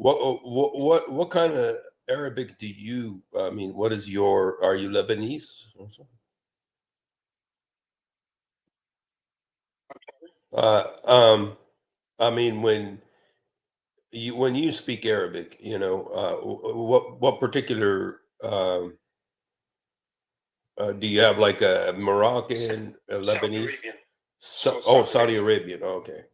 What kind of Arabic do you? I mean, what is your? Are you Lebanese also? Uh, um, I mean, when you speak Arabic, what particular do you have like a Moroccan, a Saudi Lebanese? Arabian. So, Oh, oh, Saudi Saudi Arabian. Arabian. Okay.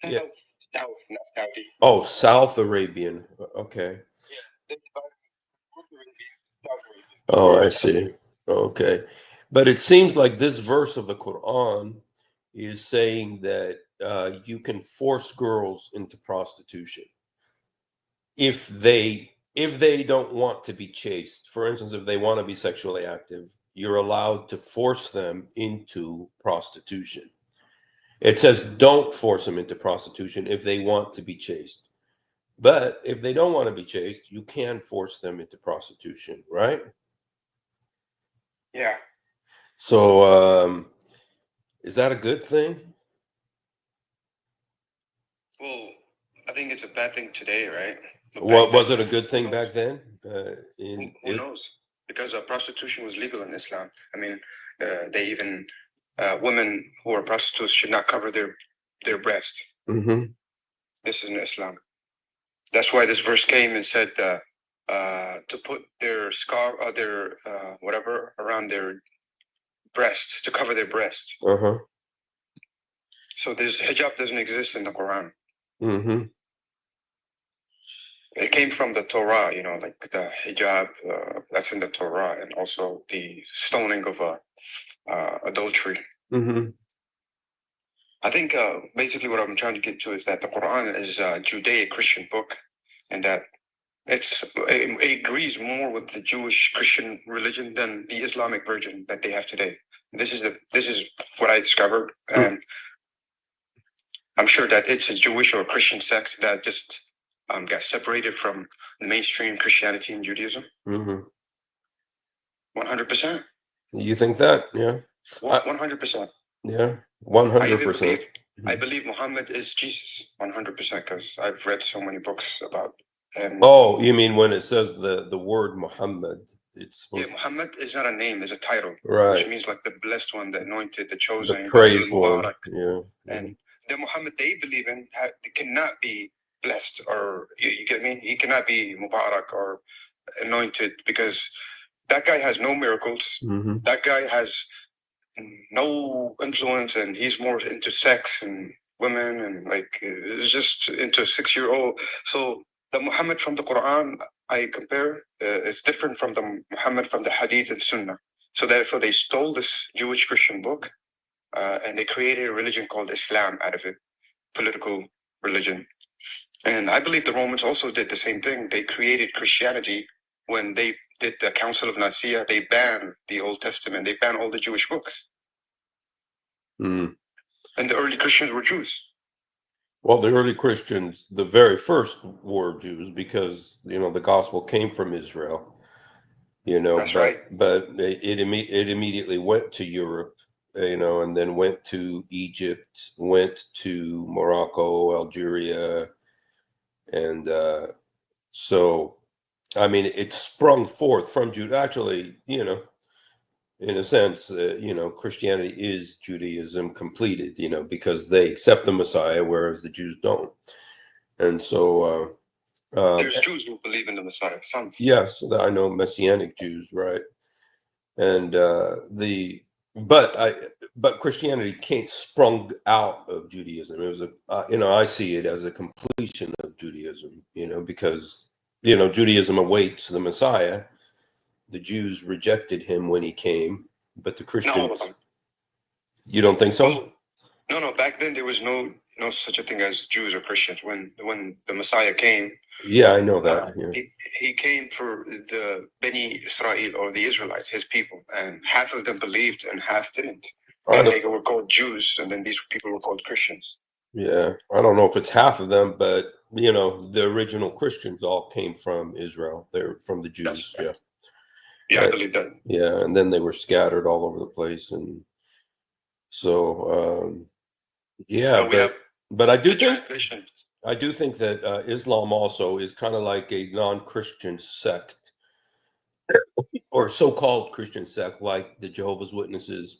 Yeah. South, South, not Saudi. Oh, South Arabian. Okay. Yeah, this is North Arabian, South Arabian. Oh, I see. Okay. But it seems like this verse of the Quran is saying that you can force girls into prostitution if they don't want to be chaste. For instance, if they want to be sexually active, you're allowed to force them into prostitution. It says don't force them into prostitution if they want to be chaste. But if they don't want to be chaste, you can force them into prostitution, right? Yeah. So, is that a good thing? Well, I think it's a bad thing today, right? But back What then, was it a good who thing knows? back then? Who knows? Because prostitution was legal in Islam. I mean, they even women who are prostitutes should not cover their breast. Mm-hmm. This is in Islam. That's why this verse came and said to put their scarf or their whatever around their breast to cover their breast. Uh-huh. So this hijab doesn't exist in the Quran. Mm-hmm. It came from the Torah, like the hijab that's in the Torah, and also the stoning of adultery. Mm-hmm. I think basically what I'm trying to get to is that the Quran is a Judeo-Christian book, and that it agrees more with the Jewish Christian religion than the Islamic version that they have today. This is what I discovered, and I'm sure that it's a Jewish or Christian sect that just got separated from the mainstream Christianity and Judaism. Mm-hmm. 100%. You think that? Yeah. 100%. Yeah. I even 100%. I believe Muhammad is Jesus. 100%, because I've read so many books about him. Oh, you mean when it says the word Muhammad? It's Yeah, Muhammad is not a name; it's a title, right, which means like the blessed one, the anointed, the chosen, the praised one. Mubarak. Yeah. And the Muhammad they believe in cannot be blessed, or you get me? He cannot be Mubarak or anointed, because that guy has no miracles. Mm-hmm. That guy has no influence, and he's more into sex and women, and like is just into a 6-year-old. So the Muhammad from the Quran I compare is different from the Muhammad from the Hadith and Sunnah. So therefore they stole this Jewish Christian book and they created a religion called Islam out of it, political religion. And I believe the Romans also did the same thing. They created Christianity when they did the Council of Nicaea. They banned the Old Testament. They banned all the Jewish books. Mm. And the early Christians were Jews. Well, the early Christians, the very first were Jews, because the gospel came from Israel. That's right. But it immediately went to Europe, and then went to Egypt, went to Morocco, Algeria, and so I mean it sprung forth from Jude. Actually, in a sense, Christianity is Judaism completed, because they accept the Messiah, whereas the Jews don't. And so there's Jews who believe in the Messiah. Some. Yes, I know Messianic Jews, right? And but Christianity can't sprung out of Judaism. It was I see it as a completion of Judaism, because Judaism awaits the Messiah. The Jews rejected him when he came, but the Christians. No. You don't think so? No. Back then there was no such a thing as Jews or Christians. When the Messiah came. Yeah, I know that. Yeah. He came for the Beni Israel, or the Israelites, his people, and half of them believed and half didn't. And they were called Jews, and then these people were called Christians. Yeah, I don't know if it's half of them, but the original Christians all came from Israel. They're from the Jews. Right. Yeah, I believe that. Yeah, and then they were scattered all over the place, and so yeah. But I do think I do think that Islam also is kind of like a non-Christian sect, or so-called Christian sect, like the Jehovah's Witnesses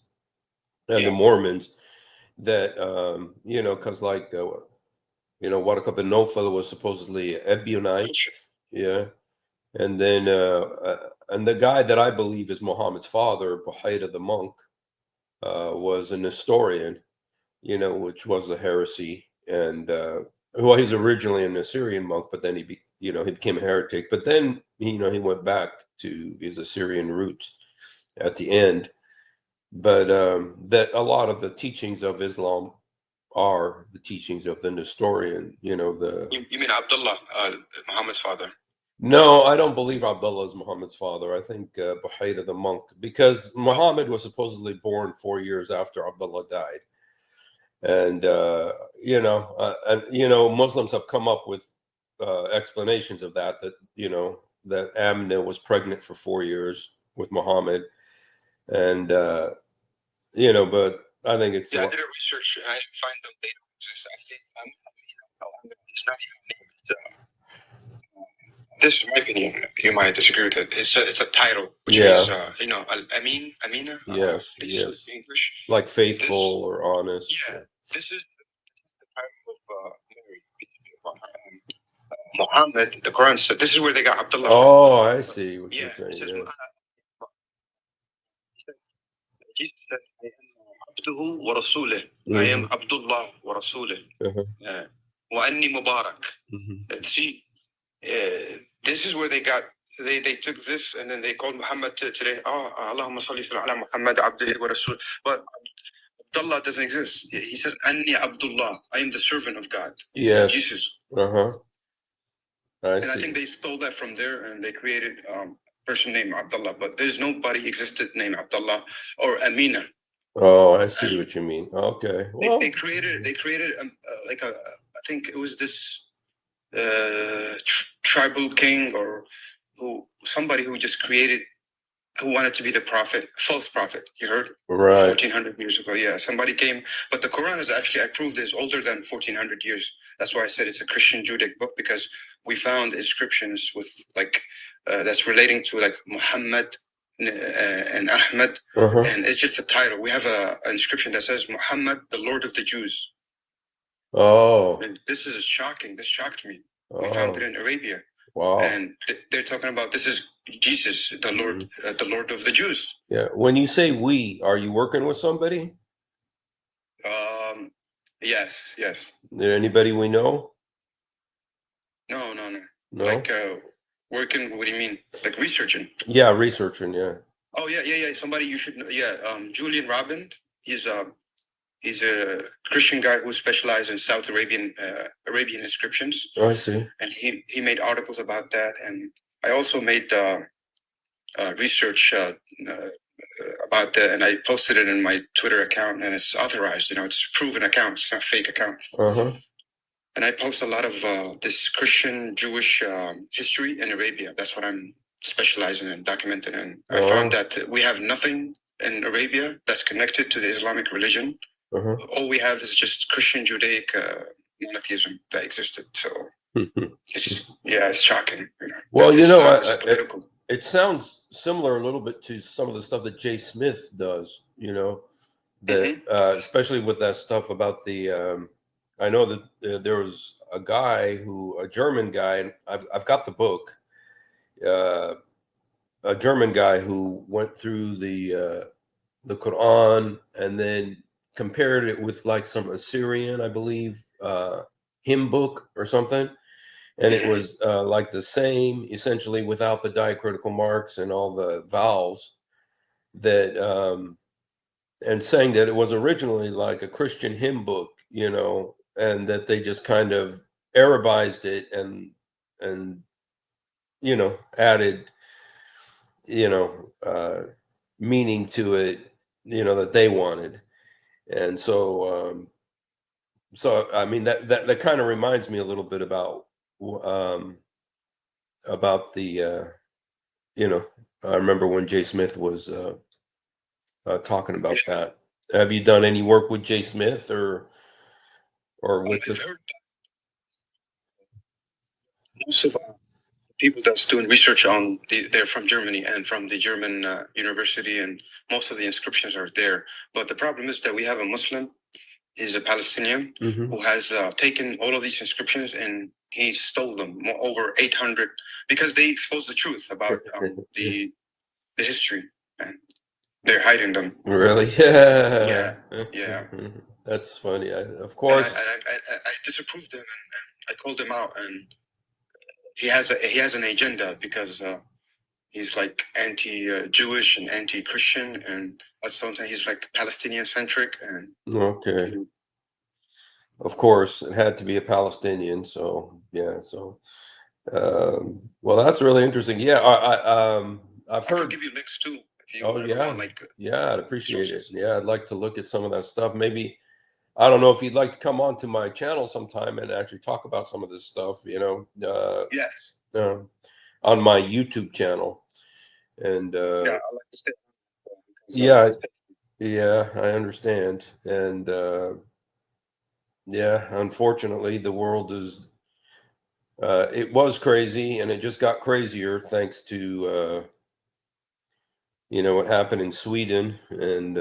and the Yeah. Mormons. That because like Waraka bin Nofel was supposedly Ebionite, yeah, and then and the guy that I believe is Muhammad's father, Buhaira the monk, was an Nestorian, which was a heresy, and well, he's originally an Assyrian monk, but then he became a heretic, but then he went back to his Assyrian roots at the end. But that a lot of the teachings of Islam are the teachings of the Nestorian, the You mean Abdullah, Muhammad's father? no, I don't believe Abdullah is Muhammad's father. I think Buhaira the monk, because Oh, Muhammad was supposedly born 4 years after Abdullah died. And Muslims have come up with explanations of that Amina was pregnant for 4 years with Muhammad, and but I think it's yeah, I did a research and I didn't find them. They don't exist. I think it's not even named. This is my opinion. You might disagree with it. It's a title, which yeah, means Amina. yes, They use yes, in English. like faithful This, or honest. yeah, this is the title of Muhammad. The Quran said this is where they got Abdullah from. Oh, I see what you're Yeah, it saying. says Yeah. Jesus said, "Abduhu wa Rasulah." I am Abdullah wa Rasulah. Wa anni Mubarak. See, this is where they got. They took this and then they called Muhammad today. Allahumma salli ala Muhammad abdihi wa Rasul. But Abdullah doesn't exist. He says, "Anni Abdullah." I am the servant of God. Yes. Jesus. I And see. I think they stole that from there and they created a person named Abdullah. But there's nobody existed named Abdullah or Amina. Oh, I see what you mean. Okay. Well, They created like I think it was this tribal king or somebody who just created, who wanted to be the prophet, false prophet. You heard? Right. 1400 years ago. Yeah, somebody came, but the Quran is actually, I proved, is older than 1400 years. That's why I said it's a Christian Judaic book, because we found inscriptions with like that's relating to like Muhammad and Ahmed, and it's just a title. We have an inscription that says Muhammad, the Lord of the Jews. Oh, and this is shocking. This shocked me. We found it in Arabia. Wow. And they're talking about this is Jesus, the Lord, the Lord of the Jews. Yeah. When you say we, are you working with somebody? Yes. Anybody we know? No. Like working. What do you mean? Like researching? Yeah, researching. Yeah. Oh yeah. Somebody you should know. Yeah. Julian Robin. He's a Christian guy who specializes in South Arabian inscriptions. Oh, I see. And he made articles about that, and I also made research about that, and I posted it in my Twitter account, and it's authorized. It's a proven account. It's not a fake account. And I post a lot of this Christian Jewish history in Arabia. That's what I'm specializing in, documenting. And I found that we have nothing in Arabia that's connected to the Islamic religion. All we have is just Christian Judaic monotheism that existed. So it's shocking. Well, it sounds similar a little bit to some of the stuff that Jay Smith does. That especially with that stuff about the. I know that there was a German guy, and I've got the book. A German guy who went through the Quran and then compared it with like some Assyrian, I believe, hymn book or something, and it was like the same, essentially, without the diacritical marks and all the vowels. That and saying that it was originally like a Christian hymn book, and that they just kind of Arabized it and added meaning to it, that they wanted. And so I mean that kind of reminds me a little bit about the I remember when Jay Smith was talking about that. Have you done any work with Jay Smith or with the? most of people that's doing research on they're from Germany and from the German university, and most of the inscriptions are there. But the problem is that we have a Muslim, he's a Palestinian, who has taken all of these inscriptions and he stole them, over 800, because they expose the truth about the history, and they're hiding them. Really? Yeah, yeah. That's funny. Of And course. I disapproved him, and I called him out, and he has an agenda because he's like anti-Jewish and anti-Christian, and that's something he's like Palestinian centric. And Okay. Of course, it had to be a Palestinian. So yeah. So well, that's really interesting. Yeah. I've I could heard. give you links too if you Oh ever yeah. want, like Yeah, I'd appreciate it. sources. Yeah, I'd like to look at some of that stuff. Maybe I don't know if you'd like to come on to my channel sometime and actually talk about some of this stuff. Yes. On my YouTube channel. And Yeah, I like to stay. yeah, yeah, I understand. And yeah, unfortunately, the world is. It was crazy, and it just got crazier thanks to what happened in Sweden, and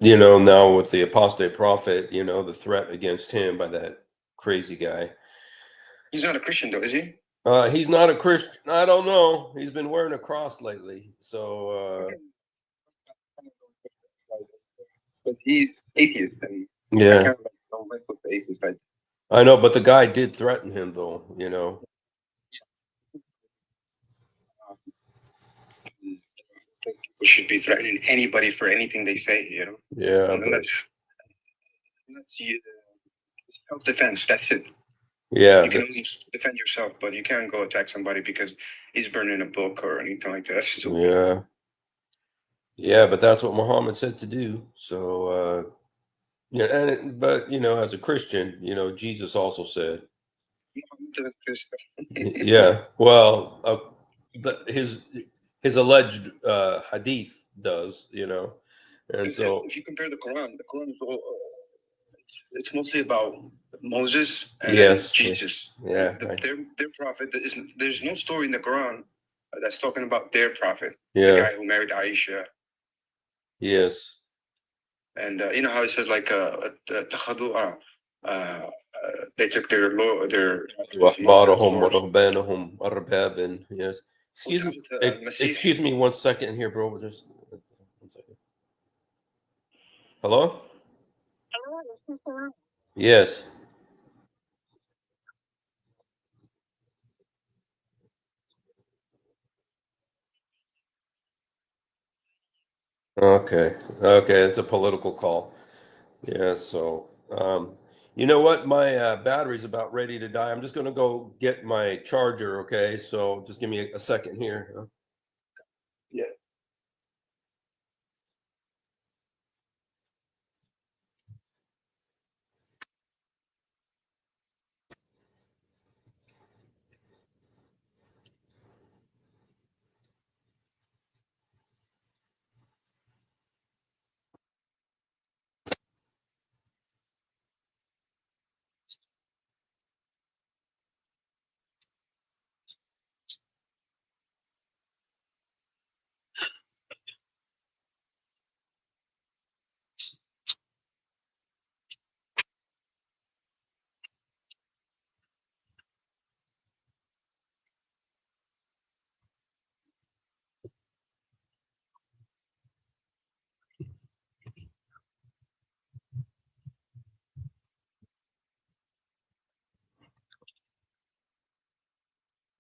now with the apostate prophet, the threat against him by that crazy guy. He's not a Christian though, is he? He's not a Christian. I don't know. He's been wearing a cross lately, so But he's atheist, and I yeah, kind of like don't like with the atheist. I know. But the guy did threaten him, though. We should be threatening anybody for anything they say, Yeah, and that's self-defense. That's it. yeah, You can only defend yourself, but you can't go attack somebody because he's burning a book or anything like that. That's stupid. yeah, yeah. But that's what Muhammad said to do. So yeah, but as a Christian, Jesus also said, yeah. Well, his alleged hadith does, and so if you compare the Quran is all, it's mostly about Moses and yes, Jesus. yeah, Their prophet. There's no story in the Quran that's talking about their prophet, the yeah, guy who married Aisha. yes, And you know how it says like they took their Lord, their وأحبارهم Lord. ورهبانهم أربابا. Yes. Excuse me 1 second here, bro. Just 1 second. Hello? Yes. Okay. Okay. It's a political call. Yeah. So, you know what? My battery's about ready to die. I'm just going to go get my charger. Okay. So just give me a second here. Yeah.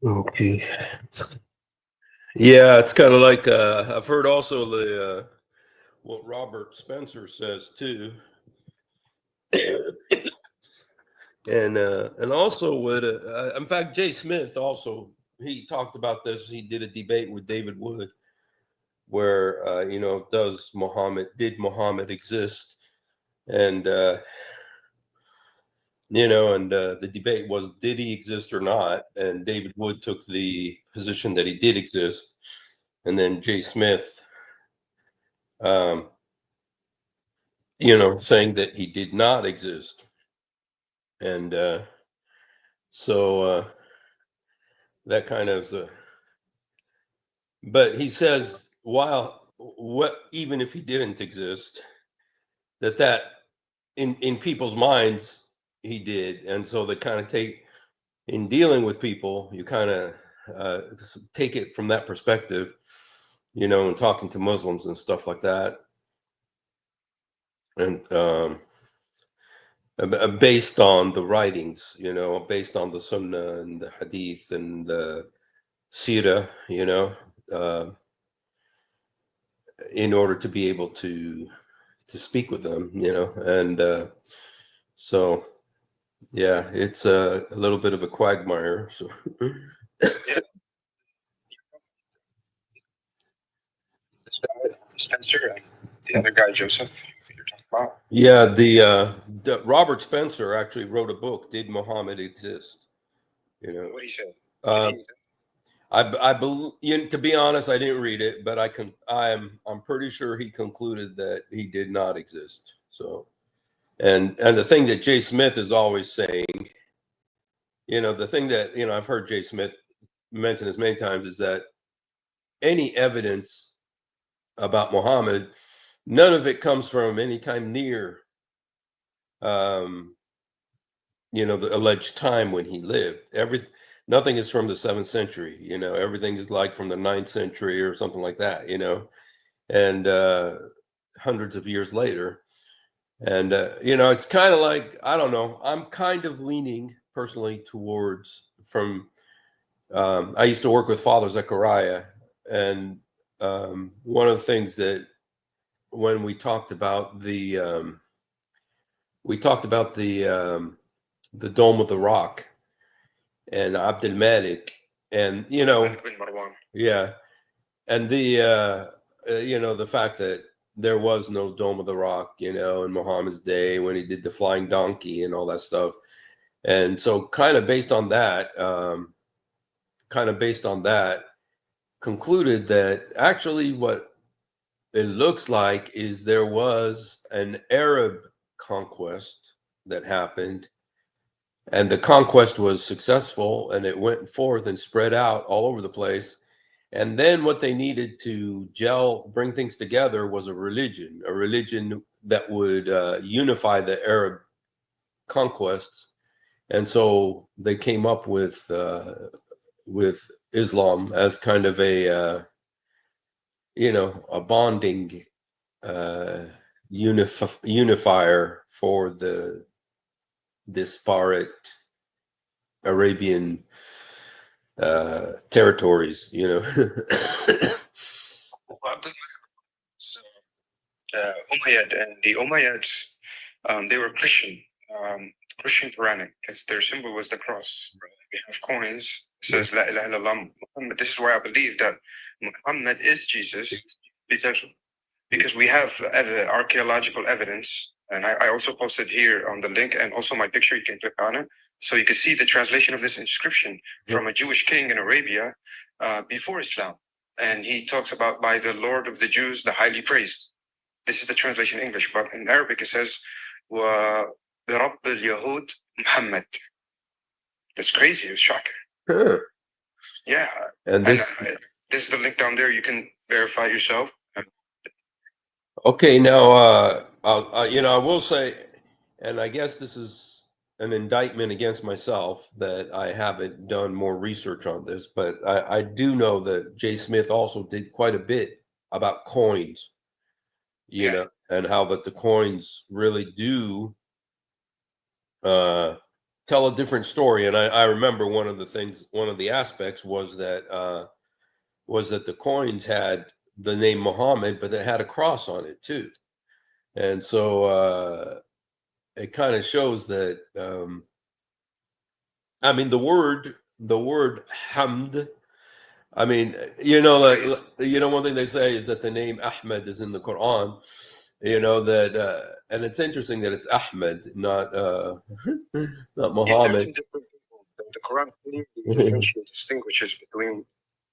Okay. Yeah, it's kind of like I've heard also the what Robert Spencer says too, and also what in fact Jay Smith also he talked about this. He did a debate with David Wood where did Muhammad exist, and the debate was did he exist or not, and David Wood took the position that he did exist, and then Jay Smith um, saying that he did not exist. And so that kind of but he says, while even if he didn't exist, that in people's minds he did, and so they kind of take in dealing with people, you kind of take it from that perspective, and talking to Muslims and stuff like that, and based on the writings, based on the Sunnah and the Hadith and the Sirah, uh, in order to be able to speak with them, and so yeah, it's a little bit of a quagmire. So Yeah, this guy, Spencer, and the other guy, Joseph, you're talking about. yeah, the Robert Spencer actually wrote a book, Did Muhammad Exist? What he said. Uh, I believe, to be honest, I didn't read it, but I'm pretty sure he concluded that he did not exist. So, and the thing that Jay Smith is always saying, the thing that I've heard Jay Smith mention this many times, is that any evidence about Muhammad, none of it comes from any time near, um, the alleged time when he lived. Nothing is from the 7th century. Everything is like from the 9th century or something like that. And hundreds of years later. And it's kind of like, I don't know. I'm kind of leaning personally towards from. I used to work with Father Zechariah, and one of the things that when we talked about the Dome of the Rock and Abdul Malik, and Malik bin Marwan. yeah, and the fact that there was no Dome of the Rock, in Muhammad's day when he did the flying donkey and all that stuff, and so kind of based on that, concluded that actually what it looks like is there was an Arab conquest that happened, and the conquest was successful, and it went forth and spread out all over the place. And then what they needed to bring things together, was a religion that would unify the Arab conquests. And so they came up with Islam as kind of a bonding unifier for the disparate Arabian territories. Umayyad, and the Umayyads, they were Christian, Christian Quranic, because their symbol was the cross. We have coins, it says La ilaha illallah Muhammad. This is why I believe that Muhammad is Jesus, because we have archaeological evidence. And I also posted here on the link, and also my picture, you can click on it. So you can see the translation of this inscription from a Jewish king in Arabia before Islam. And he talks about, by the Lord of the Jews, the highly praised. This is the translation in English, but in Arabic it says, "Wa Rabb al-Yahud Muhammad." That's crazy. It's shocking. Huh. Yeah. And this is the link down there. You can verify yourself. Okay, now I will say, and I guess this is an indictment against myself that I haven't done more research on this, but I do know that Jay Smith also did quite a bit about coins, and how that the coins really do tell a different story. And I remember one of the aspects was that the coins had the name Muhammad, but it had a cross on it too. And so it kind of shows that I mean the word hamd. I mean, one thing they say is that the name Ahmed is in the Quran. That, and it's interesting that it's Ahmed, not not Muhammad. The Quran clearly distinguishes between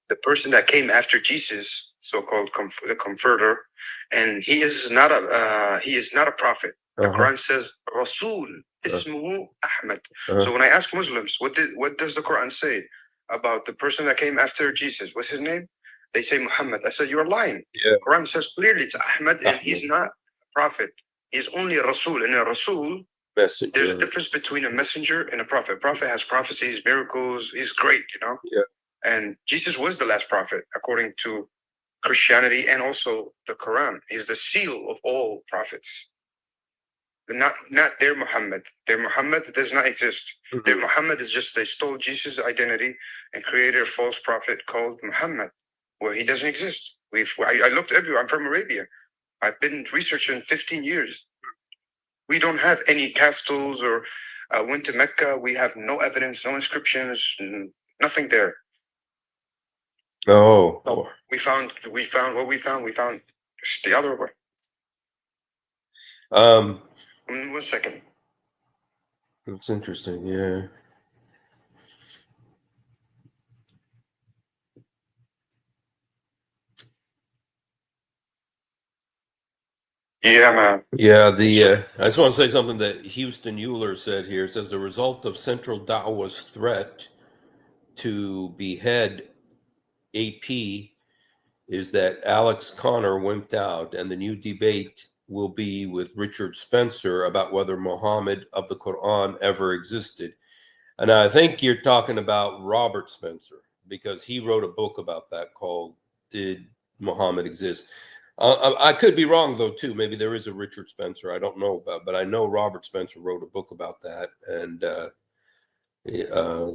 the person that came after Jesus, so-called the Comforter, and he is not a prophet. The Quran says Rasul اسمه Ahmed. So when I ask Muslims, what does the Quran say about the person that came after Jesus? What's his name? They say Muhammad. I said, you're lying. Yeah. The Quran says clearly it's Ahmed, and he's not a prophet. He's only a Rasul. And a Rasul, messenger. There's a difference between a messenger and a prophet. A prophet has prophecies, miracles. He's great, you know? Yeah. And Jesus was the last prophet, according to Christianity and also the Quran. He's the seal of all prophets. Not their Muhammad. Their Muhammad does not exist. Mm-hmm. Their Muhammad is just they stole Jesus' identity and created a false prophet called Muhammad, where he doesn't exist. I looked everywhere. I'm from Arabia. I've been researching 15 years. We don't have any castles or went to Mecca. We have no evidence, no inscriptions, nothing there. Oh. So we found what we found. We found the other way. 1 second. That's interesting. Yeah. Yeah, man. Yeah, I just want to say something that Houston Euler said here. It says the result of Central Dawah's threat to behead AP is that Alex Connor wimped out, and the new debate will be with Richard Spencer about whether Muhammad of the Quran ever existed. And I think you're talking about Robert Spencer, because he wrote a book about that called Did Muhammad Exist? I could be wrong, though, too. Maybe there is a Richard Spencer. I don't know about, but I know Robert Spencer wrote a book about that. And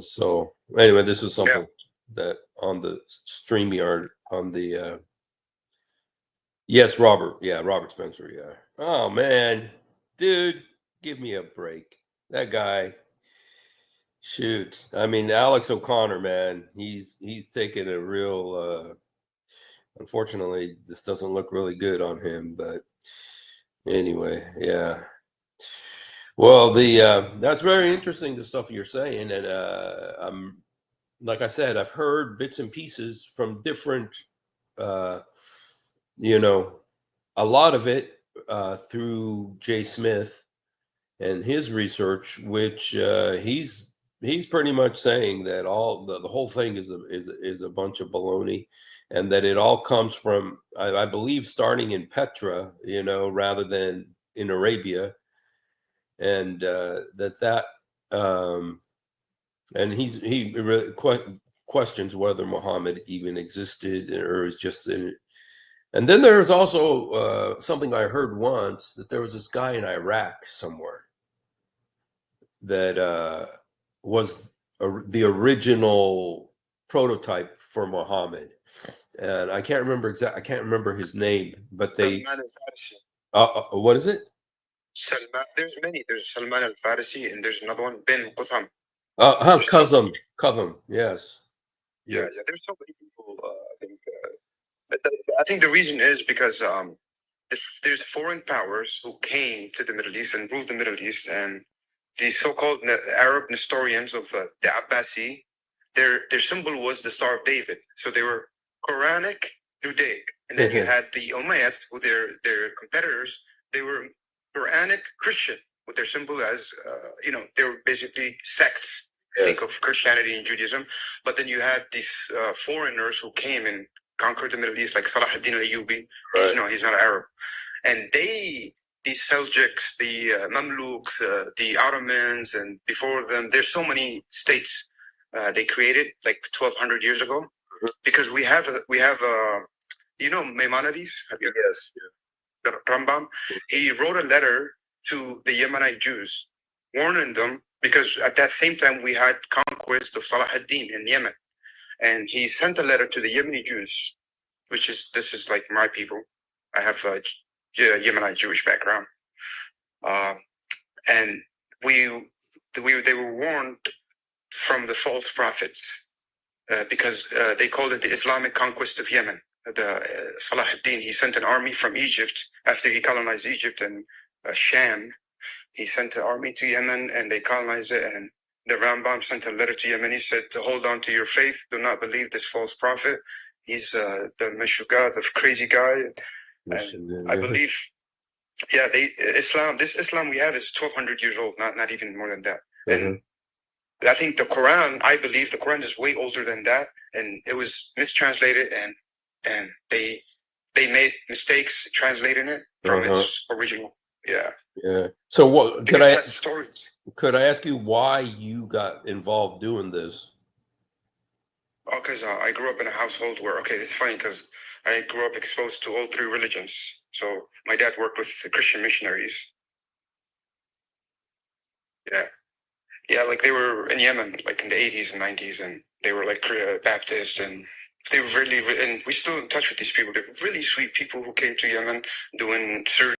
so anyway, this is something that on the StreamYard, on the yes, Robert. Yeah, Robert Spencer. Yeah. Oh, man. Dude, give me a break. That guy. Shoot. I mean, Alex O'Connor, man, he's taken a real unfortunately, this doesn't look really good on him, but anyway, yeah. Well, the that's very interesting, the stuff you're saying, and I'm like I said, I've heard bits and pieces from different you know, a lot of it through Jay Smith and his research, which he's pretty much saying that all the whole thing is a bunch of baloney, and that it all comes from I believe starting in Petra, rather than in Arabia, and that and he really questions whether Muhammad even existed or is just in. And then there's also something I heard once, that there was this guy in Iraq somewhere that was the original prototype for Muhammad, and I can't remember his name, but they. What is it? Salman. There's many. There's Salman al-Farisi, and there's another one, bin Qutham. Qazam. Yes. Yeah. There's so many people. I think the reason is because there's foreign powers who came to the Middle East and ruled the Middle East, and the so-called Arab Nestorians of the Abbasi, their symbol was the Star of David. So they were Quranic, Judaic, and then you had the Umayyads, who their competitors. They were Quranic Christian, with their symbol as they were basically sects. Yes. Think of Christianity and Judaism, but then you had these foreigners who came and conquered the Middle East, like Salah ad-Din al-Ayyubi. Right. He's not Arab, and the Seljuks, the Mamluks, the Ottomans, and before them, there's so many states they created like 1,200 years ago. Because we have Maimonides. Have you? Yes. Yeah. Rambam. He wrote a letter to the Yemenite Jews, warning them, because at that same time we had conquest of Salah ad-Din in Yemen, and he sent a letter to the Yemeni Jews, this is like my people. I have a Yemenite Jewish background, and they were warned from the false prophets because they called it the Islamic conquest of Yemen. Salah ad-Din, he sent an army from Egypt after he colonized Egypt and Sham. He sent an army to Yemen, and they colonized it. And the Rambam sent a letter to Yemen. He said to hold on to your faith. Do not believe this false prophet. He's the Meshuggah, the crazy guy. And I believe Yeah, this Islam we have is 1,200 years old, not even more than that. And I think the Quran, I believe the Quran is way older than that, and it was mistranslated, and they made mistakes translating it from its original. Yeah. Yeah. So what Because it has stories. could I ask you why you got involved doing this? Oh, because I grew up in a household where, okay, it's funny because I grew up exposed to all three religions. So my dad worked with the Christian missionaries. Yeah. Yeah, like they were in Yemen, like in the 80s and 90s, and they were like Baptist, and they were really, and we're still in touch with these people. They're really sweet people who came to Yemen doing surgery.